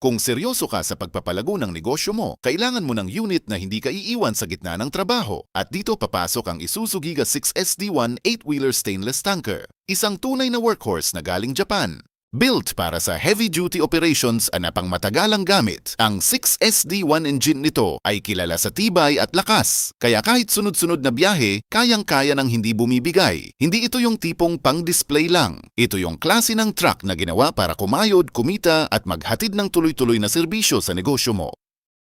Kung seryoso ka sa pagpapalago ng negosyo mo, kailangan mo ng unit na hindi ka iiwan sa gitna ng trabaho. At dito papasok ang Isuzu Giga 6SD1 8-wheeler stainless tanker. Isang tunay na workhorse na galing Japan. Built para sa heavy-duty operations na pangmatagalang gamit, ang 6SD1 engine nito ay kilala sa tibay at lakas. Kaya kahit sunod-sunod na biyahe, kayang-kaya ng hindi bumibigay. Hindi ito yung tipong pang-display lang. Ito yung klase ng truck na ginawa para kumayod, kumita at maghatid ng tuloy-tuloy na serbisyo sa negosyo mo.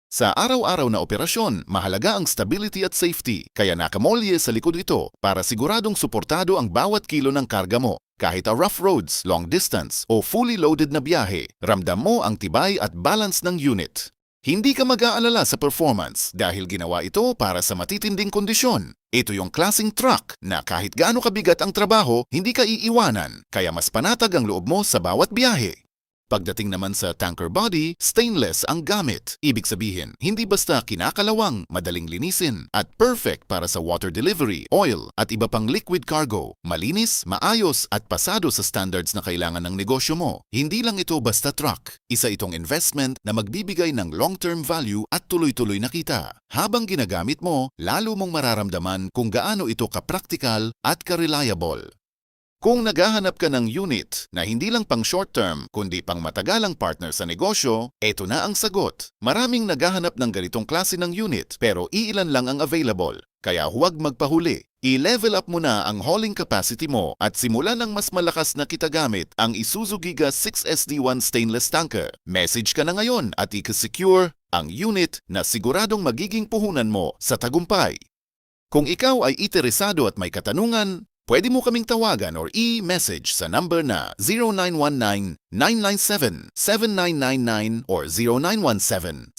Sa araw-araw na operasyon, mahalaga ang stability at safety, kaya nakamolye sa likod ito para siguradong suportado ang bawat kilo ng karga mo. Kahit rough roads, long distance o fully loaded na biyahe, ramdam mo ang tibay at balance ng unit. Hindi ka mag-aalala sa performance dahil ginawa ito para sa matitinding kondisyon. Ito yung klaseng truck na kahit gaano kabigat ang trabaho, hindi ka iiwanan, kaya mas panatag ang loob mo sa bawat biyahe. Pagdating naman sa tanker body, stainless ang gamit. Ibig sabihin, hindi basta kinakalawang, madaling linisin, at perfect para sa water delivery, oil, at iba pang liquid cargo. Malinis, maayos, at pasado sa standards na kailangan ng negosyo mo. Hindi lang ito basta truck. Isa itong investment na magbibigay ng long-term value at tuloy-tuloy na kita. Habang ginagamit mo, lalo mong mararamdaman kung gaano ito ka-practical at ka-reliable. Kung naghahanap ka ng unit na hindi lang pang short-term kundi pang matagalang partner sa negosyo, eto na ang sagot. Maraming naghahanap ng ganitong klase ng unit pero iilan lang ang available. Kaya huwag magpahuli. I-level up mo na ang hauling capacity mo at simulan ng mas malakas na kitagamit ang Isuzu Giga 6SD1 stainless tanker. Message ka na ngayon at i-secure ang unit na siguradong magiging puhunan mo sa tagumpay. Kung ikaw ay interesado at may katanungan, pwede mo kaming tawagan or i-message sa number na 0919-997-7999 or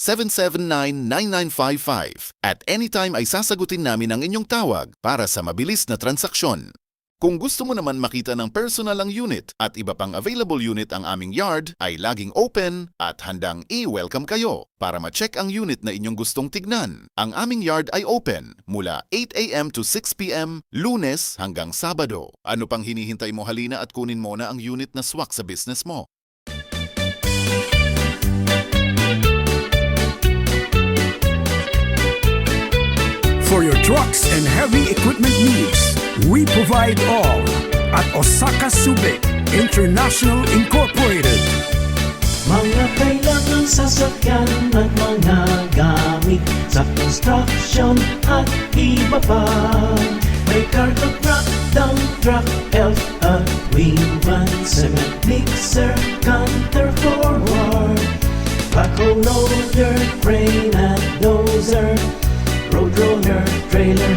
0917-779-9955. At anytime ay sasagutin namin ang inyong tawag para sa mabilis na transaksyon. Kung gusto mo naman makita ng personal ang unit at iba pang available unit ang aming yard, ay laging open at handang i-welcome kayo para ma-check ang unit na inyong gustong tignan. Ang aming yard ay open mula 8 a.m. to 6 p.m. Lunes hanggang Sabado. Ano pang hinihintay mo, halina at kunin mo na ang unit na swak sa business mo. For your trucks and heavy equipment needs, we provide all at Osaka Subic International Incorporated. Mga kailangang sasakyan at mga gamit sa construction at iba pa. May cargo truck, dump truck, elf at wing van, cement mixer, counter forward, backhoe loader, crane at dozer, road roller, trailer